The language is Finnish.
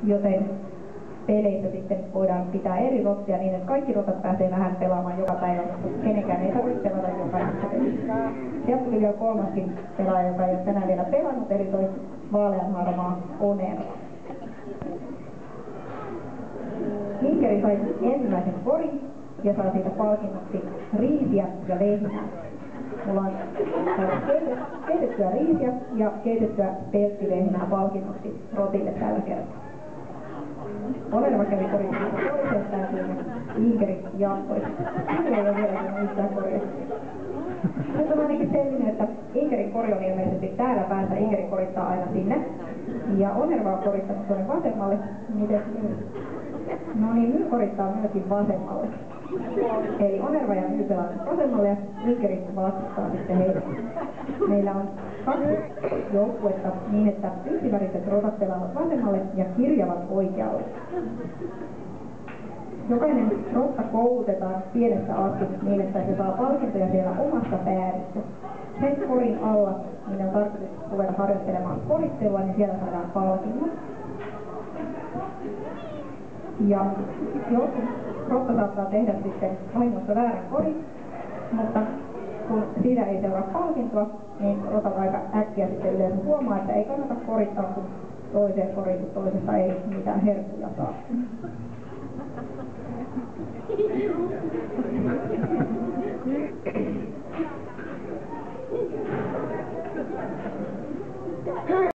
joten peleissä sitten voidaan pitää eri rottia niin, että kaikki rotat pääsee vähän pelaamaan joka päivä, mutta kenenkään ei tarvitse pelata jokaisessa pelissä. Sieltä tuli vielä kolmaskin pelaaja, joka ei ole tänään vielä pelannut, eli toi vaaleanharmaa Onerva. Inkeri sai ensimmäisen korin ja saa siitä palkinnoksi riisiä ja vehnää. Mulla on keitettyä riisiä ja keitettyä pelttivehnää palkinnoksi rotille tällä kertaa. Onerva kävi korittamassa toiseen päätyyn ja Inkeri jatkoi. Minulla ei ole vielä yhtään koria. Nyt on ainakin selvinnyt, että Inkerin kori on ilmeisesti täällä päässä. Inkeri korittaa aina sinne. Ja Onerva on korittanut tuonne vasemmalle. Miten no niin, Myy korittaa myöskin vasemmalle. Eli Onerva ja Myy pelaavat vasemmalle ja Inkeri vastustaa sitten heitä. Meillä on kaksi joukkuetta niin, että yksiväriset rotat pelaavat vasemmalle ja kirjavat oikealle. Jokainen rotta koulutetaan pienestä asti niin, että se saa palkintoja siellä omassa päädyssä. Sen korin alla, niin on tarkoitus ruveta harjoittelemaan korittelua, niin siellä saadaan palkinnot. Ja joskus rotta saattaa tehdä sitten vahingossa väärän korin, mutta kun siitä ei seuraa palkintoa, niin rotat aika äkkiä sitten yleensä huomaa, että ei kannata korittaa, kun toiseen koriin, kun toisesta ei mitään herkkuja saa.